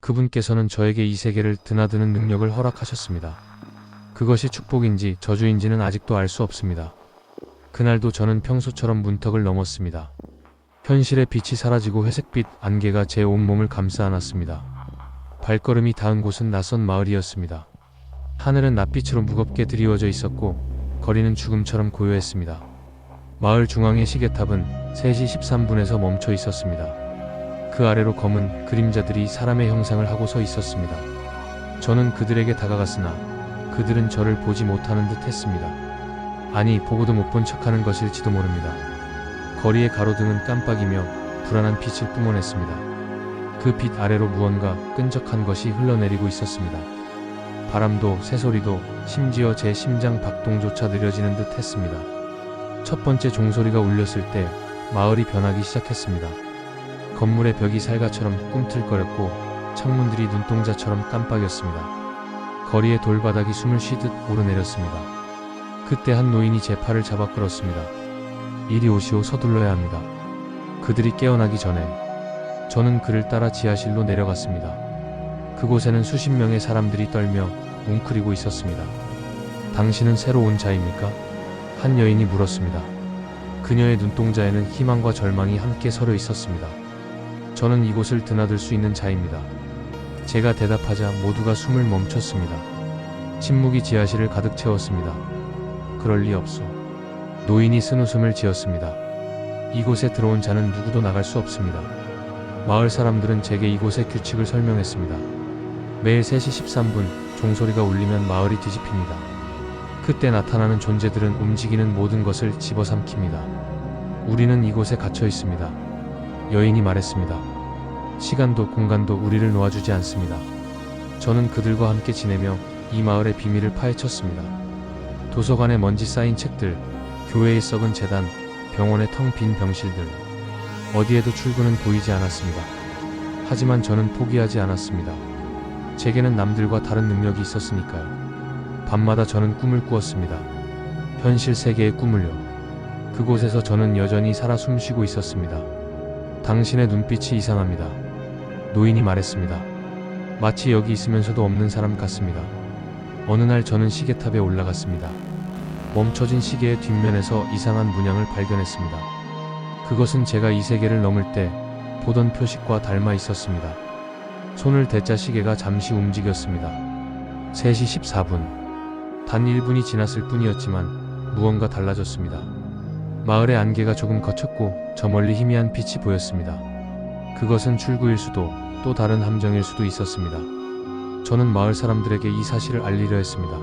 그분께서는 저에게 이 세계를 드나드는 능력을 허락하셨습니다. 그것이 축복인지 저주인지는 아직도 알 수 없습니다. 그날도 저는 평소처럼 문턱을 넘었습니다. 현실의 빛이 사라지고 회색빛 안개가 제 온몸을 감싸 안았습니다. 발걸음이 닿은 곳은 낯선 마을이었습니다. 하늘은 낯빛으로 무겁게 드리워져 있었고 거리는 죽음처럼 고요했습니다. 마을 중앙의 시계탑은 3시 13분에서 멈춰 있었습니다. 그 아래로 검은 그림자들이 사람의 형상을 하고 서 있었습니다. 저는 그들에게 다가갔으나 그들은 저를 보지 못하는 듯 했습니다. 아니, 보고도 못 본 척하는 것일지도 모릅니다. 거리의 가로등은 깜빡이며 불안한 빛을 뿜어냈습니다. 그 빛 아래로 무언가 끈적한 것이 흘러내리고 있었습니다. 바람도 새소리도 심지어 제 심장 박동조차 느려지는 듯 했습니다. 첫 번째 종소리가 울렸을 때 마을이 변하기 시작했습니다. 건물의 벽이 살가처럼 꿈틀거렸고 창문들이 눈동자처럼 깜빡였습니다. 거리의 돌바닥이 숨을 쉬듯 오르내렸습니다. 그때 한 노인이 제 팔을 잡아 끌었습니다. 이리 오시오, 서둘러야 합니다. 그들이 깨어나기 전에. 저는 그를 따라 지하실로 내려갔습니다. 그곳에는 수십 명의 사람들이 떨며 웅크리고 있었습니다. 당신은 새로 온 자입니까? 한 여인이 물었습니다. 그녀의 눈동자에는 희망과 절망이 함께 서려 있었습니다. 저는 이곳을 드나들 수 있는 자입니다. 제가 대답하자 모두가 숨을 멈췄습니다. 침묵이 지하실을 가득 채웠습니다. 그럴 리 없소. 노인이 쓴웃음을 지었습니다. 이곳에 들어온 자는 누구도 나갈 수 없습니다. 마을 사람들은 제게 이곳의 규칙을 설명했습니다. 매일 3시 13분 종소리가 울리면 마을이 뒤집힙니다. 그때 나타나는 존재들은 움직이는 모든 것을 집어삼킵니다. 우리는 이곳에 갇혀 있습니다. 여인이 말했습니다. 시간도 공간도 우리를 놓아주지 않습니다. 저는 그들과 함께 지내며 이 마을의 비밀을 파헤쳤습니다. 도서관에 먼지 쌓인 책들, 교회의 썩은 재단, 병원의 텅 빈 병실들, 어디에도 출구는 보이지 않았습니다. 하지만 저는 포기하지 않았습니다. 제게는 남들과 다른 능력이 있었으니까요. 밤마다 저는 꿈을 꾸었습니다. 현실 세계의 꿈을요. 그곳에서 저는 여전히 살아 숨쉬고 있었습니다. 당신의 눈빛이 이상합니다. 노인이 말했습니다. 마치 여기 있으면서도 없는 사람 같습니다. 어느 날 저는 시계탑에 올라갔습니다. 멈춰진 시계의 뒷면에서 이상한 문양을 발견했습니다. 그것은 제가 이 세계를 넘을 때 보던 표식과 닮아 있었습니다. 손을 대자 시계가 잠시 움직였습니다. 3시 14분. 단 1분이 지났을 뿐이었지만 무언가 달라졌습니다. 마을의 안개가 조금 걷혔고 저 멀리 희미한 빛이 보였습니다. 그것은 출구일 수도 또 다른 함정일 수도 있었습니다. 저는 마을 사람들에게 이 사실을 알리려 했습니다.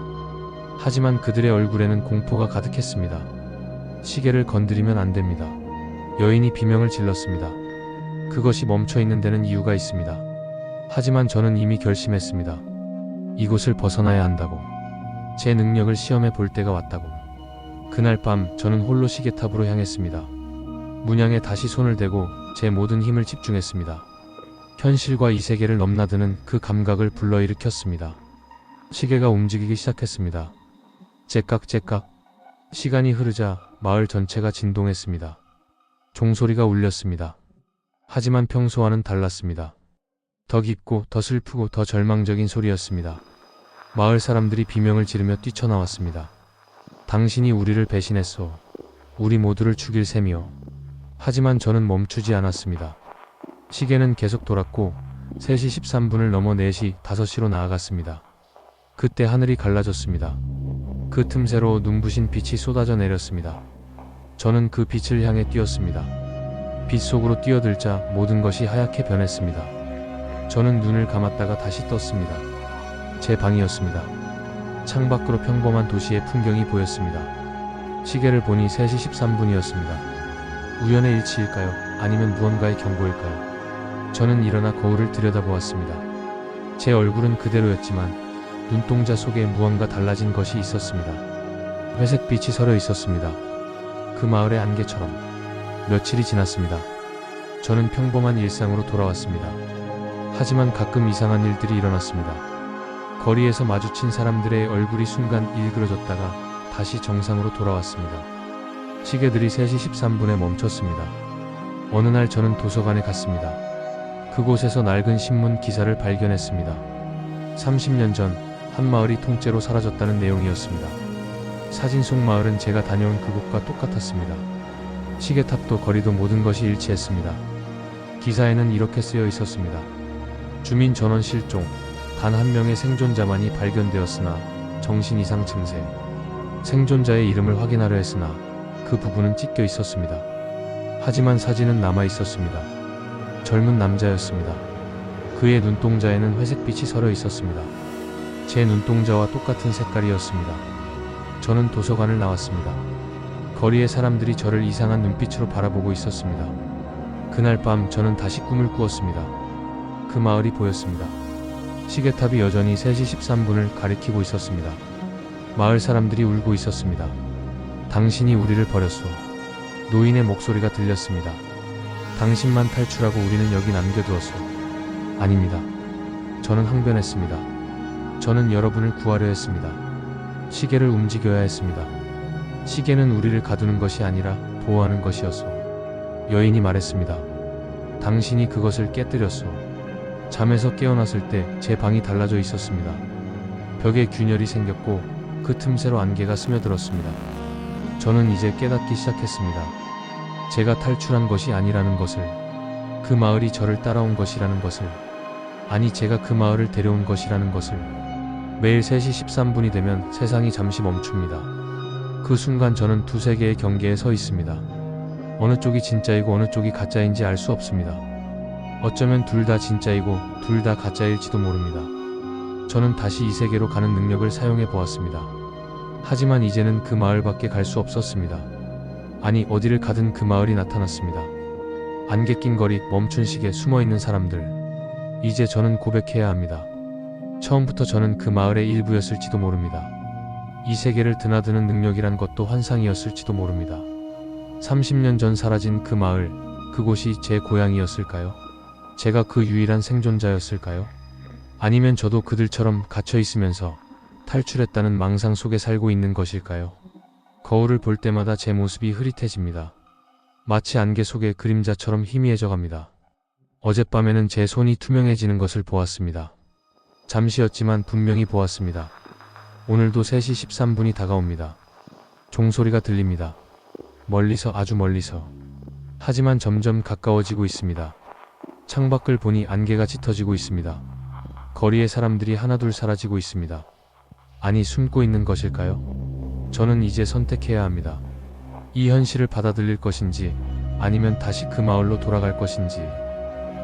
하지만 그들의 얼굴에는 공포가 가득했습니다. 시계를 건드리면 안 됩니다. 여인이 비명을 질렀습니다. 그것이 멈춰있는 데는 이유가 있습니다. 하지만 저는 이미 결심했습니다. 이곳을 벗어나야 한다고. 제 능력을 시험해 볼 때가 왔다고. 그날 밤 저는 홀로 시계탑으로 향했습니다. 문양에 다시 손을 대고 제 모든 힘을 집중했습니다. 현실과 이 세계를 넘나드는 그 감각을 불러일으켰습니다. 시계가 움직이기 시작했습니다. 째깍째깍. 시간이 흐르자 마을 전체가 진동했습니다. 종소리가 울렸습니다. 하지만 평소와는 달랐습니다. 더 깊고 더 슬프고 더 절망적인 소리였습니다. 마을 사람들이 비명을 지르며 뛰쳐나왔습니다. 당신이 우리를 배신했소. 우리 모두를 죽일 셈이요. 하지만 저는 멈추지 않았습니다. 시계는 계속 돌았고 3시 13분을 넘어 4시, 5시로 나아갔습니다. 그때 하늘이 갈라졌습니다. 그 틈새로 눈부신 빛이 쏟아져 내렸습니다. 저는 그 빛을 향해 뛰었습니다. 빛 속으로 뛰어들자 모든 것이 하얗게 변했습니다. 저는 눈을 감았다가 다시 떴습니다. 제 방이었습니다. 창밖으로 평범한 도시의 풍경이 보였습니다. 시계를 보니 3시 13분이었습니다. 우연의 일치일까요? 아니면 무언가의 경고일까요? 저는 일어나 거울을 들여다보았습니다. 제 얼굴은 그대로였지만 눈동자 속에 무언가 달라진 것이 있었습니다. 회색 빛이 서려 있었습니다. 그 마을의 안개처럼. 며칠이 지났습니다. 저는 평범한 일상으로 돌아왔습니다. 하지만 가끔 이상한 일들이 일어났습니다. 거리에서 마주친 사람들의 얼굴이 순간 일그러졌다가 다시 정상으로 돌아왔습니다. 시계들이 3시 13분에 멈췄습니다. 어느 날 저는 도서관에 갔습니다. 그 그곳에서 낡은 신문 기사를 발견했습니다. 30년 전 한 마을이 통째로 사라졌다는 내용이었습니다. 사진 속 마을은 제가 다녀온 그곳과 똑같았습니다. 시계탑도 거리도 모든 것이 일치했습니다. 기사에는 이렇게 쓰여 있었습니다. 주민 전원 실종, 단 한 명의 생존자만이 발견되었으나 정신 이상 증세. 생존자의 이름을 확인하려 했으나 그 부분은 찢겨 있었습니다. 하지만 사진은 남아 있었습니다. 젊은 남자였습니다. 그의 눈동자에는 회색빛이 서려 있었습니다. 제 눈동자와 똑같은 색깔이었습니다. 저는 도서관을 나왔습니다. 거리의 사람들이 저를 이상한 눈빛으로 바라보고 있었습니다. 그날 밤 저는 다시 꿈을 꾸었습니다. 그 마을이 보였습니다. 시계탑이 여전히 3시 13분을 가리키고 있었습니다. 마을 사람들이 울고 있었습니다. 당신이 우리를 버렸소. 노인의 목소리가 들렸습니다. 당신만 탈출하고 우리는 여기 남겨두었소. 아닙니다. 저는 항변했습니다. 저는 여러분을 구하려 했습니다. 시계를 움직여야 했습니다. 시계는 우리를 가두는 것이 아니라 보호하는 것이었소. 여인이 말했습니다. 당신이 그것을 깨뜨렸소. 잠에서 깨어났을 때 제 방이 달라져 있었습니다. 벽에 균열이 생겼고 그 틈새로 안개가 스며들었습니다. 저는 이제 깨닫기 시작했습니다. 제가 탈출한 것이 아니라는 것을, 그 마을이 저를 따라온 것이라는 것을, 아니 제가 그 마을을 데려온 것이라는 것을. 매일 3시 13분이 되면 세상이 잠시 멈춥니다. 그 순간 저는 두 세계의 경계에 서 있습니다. 어느 쪽이 진짜이고 어느 쪽이 가짜인지 알 수 없습니다. 어쩌면 둘 다 진짜이고 둘 다 가짜일지도 모릅니다. 저는 다시 이 세계로 가는 능력을 사용해 보았습니다. 하지만 이제는 그 마을밖에 갈 수 없었습니다. 아니 어디를 가든 그 마을이 나타났습니다. 안개 낀 거리, 멈춘 시계, 숨어있는 사람들. 이제 저는 고백해야 합니다. 처음부터 저는 그 마을의 일부였을지도 모릅니다. 이 세계를 드나드는 능력이란 것도 환상이었을지도 모릅니다. 30년 전 사라진 그 마을, 그곳이 제 고향이었을까요? 제가 그 유일한 생존자였을까요? 아니면 저도 그들처럼 갇혀 있으면서 탈출했다는 망상 속에 살고 있는 것일까요? 거울을 볼 때마다 제 모습이 흐릿해집니다. 마치 안개 속의 그림자처럼 희미해져 갑니다. 어젯밤에는 제 손이 투명해지는 것을 보았습니다. 잠시였지만 분명히 보았습니다. 오늘도 3시 13분이 다가옵니다. 종소리가 들립니다. 멀리서, 아주 멀리서. 하지만 점점 가까워지고 있습니다. 창밖을 보니 안개가 짙어지고 있습니다. 거리의 사람들이 하나둘 사라지고 있습니다. 아니, 숨고 있는 것일까요? 저는 이제 선택해야 합니다. 이 현실을 받아들일 것인지 아니면 다시 그 마을로 돌아갈 것인지.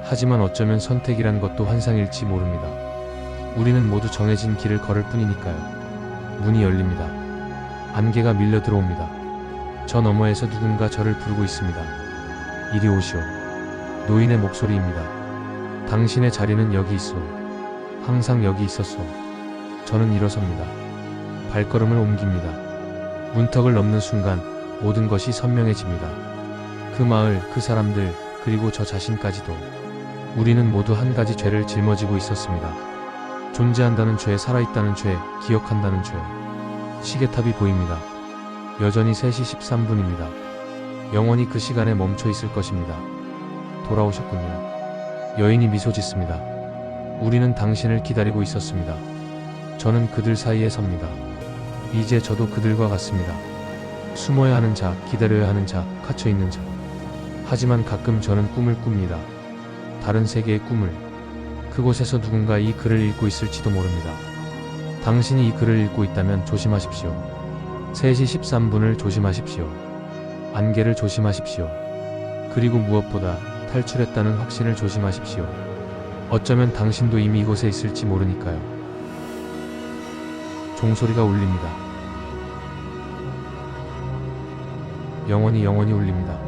하지만 어쩌면 선택이란 것도 환상일지 모릅니다. 우리는 모두 정해진 길을 걸을 뿐이니까요. 문이 열립니다. 안개가 밀려 들어옵니다. 저 너머에서 누군가 저를 부르고 있습니다. 이리 오시오. 노인의 목소리입니다. 당신의 자리는 여기 있소. 항상 여기 있었소. 저는 일어섭니다. 발걸음을 옮깁니다. 문턱을 넘는 순간 모든 것이 선명해집니다. 그 마을, 그 사람들, 그리고 저 자신까지도. 우리는 모두 한 가지 죄를 짊어지고 있었습니다. 존재한다는 죄, 살아있다는 죄, 기억한다는 죄. 시계탑이 보입니다. 여전히 3시 13분입니다. 영원히 그 시간에 멈춰 있을 것입니다. 돌아오셨군요. 여인이 미소 짓습니다. 우리는 당신을 기다리고 있었습니다. 저는 그들 사이에 섭니다. 이제 저도 그들과 같습니다. 숨어야 하는 자, 기다려야 하는 자, 갇혀있는 자. 하지만 가끔 저는 꿈을 꿉니다. 다른 세계의 꿈을. 그곳에서 누군가 이 글을 읽고 있을지도 모릅니다. 당신이 이 글을 읽고 있다면 조심하십시오. 3시 13분을 조심하십시오. 안개를 조심하십시오. 그리고 무엇보다 탈출했다는 확신을 조심하십시오. 어쩌면 당신도 이미 이곳에 있을지 모르니까요. 종소리가 울립니다. 영원히 울립니다.